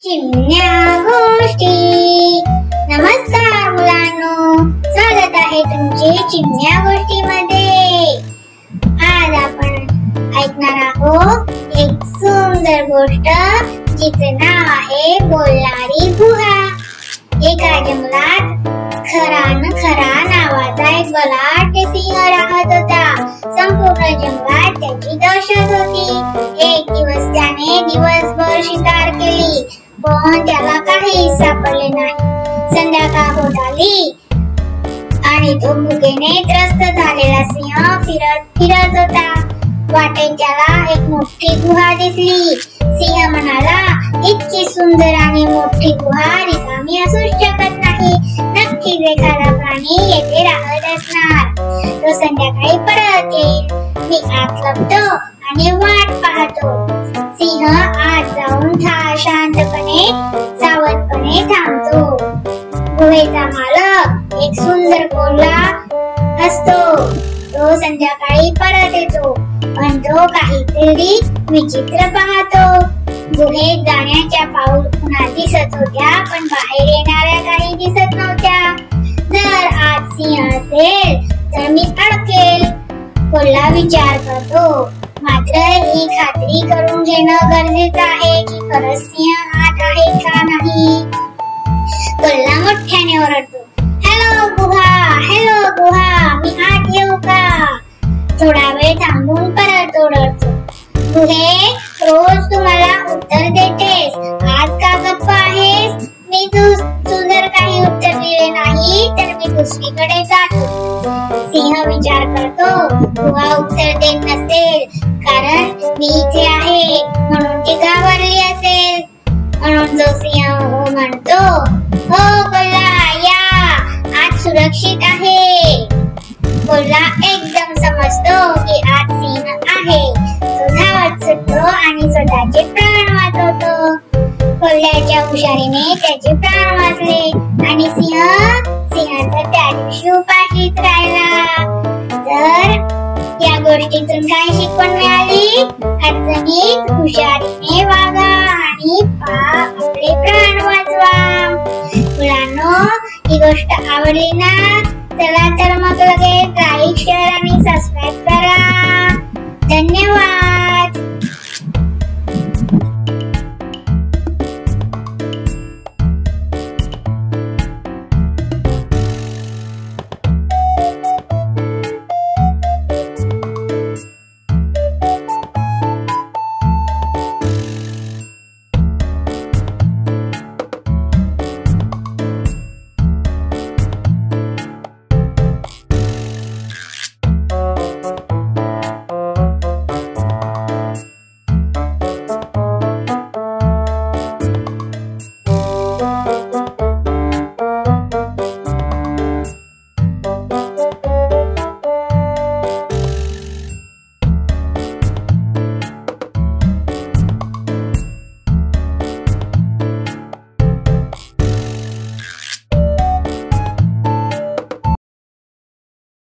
चिमण्या गोष्टी। नमस्कार मुलांनो, स्वागत आहे तुमचे चिमण्या गोष्टीमध्ये। आज आपण ऐकणार आहोत एक सुंदर गोष्ट जिचे नाव आहे बोलणारी गुहा। एका जंगलात खरा नावाचा एक बलाढ्य सिंह राहत होता। संपूर्ण जंगलात त्याची दहशत होती। एक दिवस त्याने दिवसभर शिकार केली, पण त्याला काहीच सापडले नाही। संध्याकाळ होत आली आणि तो भुकेने त्रस्त झालेला सिंह फिरत होता। वाटेत त्याला एक मोठी गुहा दिसली। सिंह म्हणाला, इतकी सुंदर आणि मोठी गुहा रिकामी असू शकत नाही। नक्कीच एखादा प्राणी येथे राहत असणार। तो संध्याकाळी परत येईल। मी आत लपतो आणि वाट पाहतो। सिंह आत जाऊन शांतपणे सावधपणे थांबतो। गुहेचा मालक एक सुंदर कोल्हा असतो। तो संध्याकाळी परत येतो, पण तो काहीतरी विचित्र पाहतो। गुहेत जाण्याच्या पाऊलखुणा दिसत होत्या, पण बाहेर येणाऱ्या काही दिसत नव्हत्या। जर आत सिंह असेल तर मी अडकेल, कोल्हा विचार करतो। मात्र ही खात्री करून घेणं गरजेचं आहे की खरंच सिंह आत आहे का नाही। कोल्हा मोठ्याने ओरडतो, हॅलो गुहा, मी आत येऊ का? थोडा वेळ थांबून परत ओरडतो, गुहे, रोज तू मला उत्तर देतेस, आज का गप्प आहेस? मी तू जर काही उत्तर दिले नाही तर मी दुसरीकडे जातो। सिंह विचार करतो, गुहा उत्तर देत नसेल कारण मी इथे आहे म्हणून ती घाबरली असेल। म्हणून जो सिंह हो म्हणतो, हो कोल्हा या, आज सुरक्षित आहे। कोल्हा एकदम समजतो की आज सिंह आहे। तो धावत सुटतो आणि स्वतःचे प्राण वाचवतो। कोल्ह्याच्या हुशारीने त्याचे प्राण वाचले आणि सिंह त्या दिवशी उपाशीच राहिला। तर या गोष्टीतून काय शिकवण मिळाली? अडचणीत हुशारीने वागा आणि आपले प्राण वाचवा। मुलांनो, ही गोष्ट आवडली ना? चला तर मग लगेच लाईक, शेअर आणि सबस्क्राईब करा। धन्यवाद।